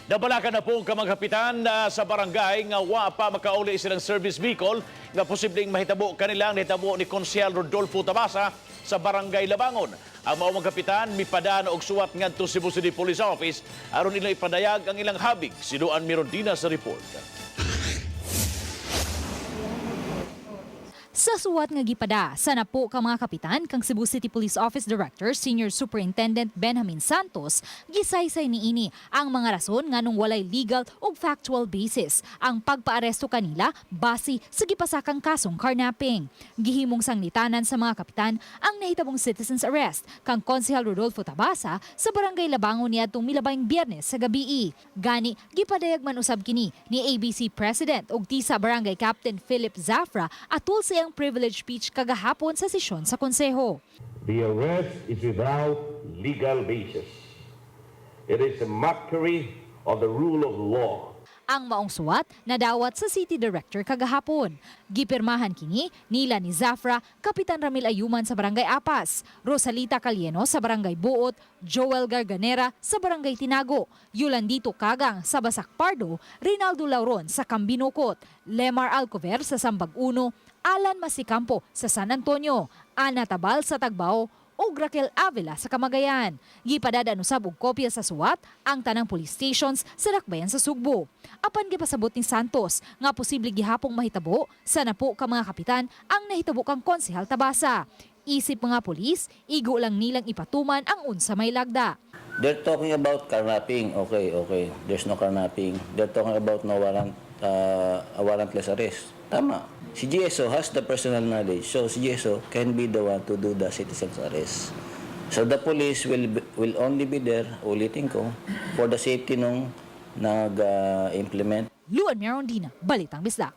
Nabalakan na po ka mga kapitan sa barangay nga wa pa makauli silang service vehicle nga posibleng mahitabo kanilang nahitabo ni Konsehal Rodolfo Tabasa sa barangay Labangon. Ang mao mga kapitan mipadaan og suwat ngadto Cebu City Police Office aron nila ipadayag ang ilang habig. Sinuan Mirondina sa report. Sa suwat nga gipada, sa napo ka mga kapitan kang Cebu City Police Office Director Senior Superintendent Benjamin Santos, gisaysay niini ang mga rason nganong walay legal o factual basis ang pagpaaresto kanila base sa gipasakang kasong carnapping. Gihimong sanglitanan sa mga kapitan ang nahitabong citizen's arrest kang Konsehal Rodolfo Tabasa sa barangay Labangon niadtong milabayng Biyernes sa gabii. Gani gipadayag man usab kini ni ABC President ug TISA Barangay Captain Philip Zafra atul sa iyang privilege speech kagahapon sa sesyon sa konseho. The arrest is without legal basis. It is a mockery of the rule of law. Ang maong suwat nadawat sa City Director kagahapon. Gipirmahan kini nila ni Zafra, Kapitan Ramil Ayuman sa Barangay Apas, Rosalita Calieno sa Barangay Buot, Joel Garganera sa Barangay Tinago, Yolandito Kagang sa Basak Pardo, Rinaldo Lauron sa Cambinocot, Lemar Alcover sa Sambag 1, Alan Masicampo sa San Antonio, Ana Tabal sa Tagbao, o Raquel Avila sa Camagayan. Gipadadaan usab og kopya sa suwat ang tanang police stations sa Dakbayan sa Sugbo. Apan gipasabot ni Santos nga posible gihapong mahitabo sa napo ka mga kapitan ang nahitabo kang Konsehal Tabasa. Isip mga pulis, igo lang nilang ipatuman ang unsa may lagda. They're talking about carnapping. Okay. There's no carnapping. They're talking about no warrant, a warrantless arrest. Tama. Si GSO has the personal knowledge. So si GSO can be the one to do the citizen's arrest. So the police will only be there, ulitin ko, for the safety nung nag-implement. Luan Mirondina, Balitang Bisdak.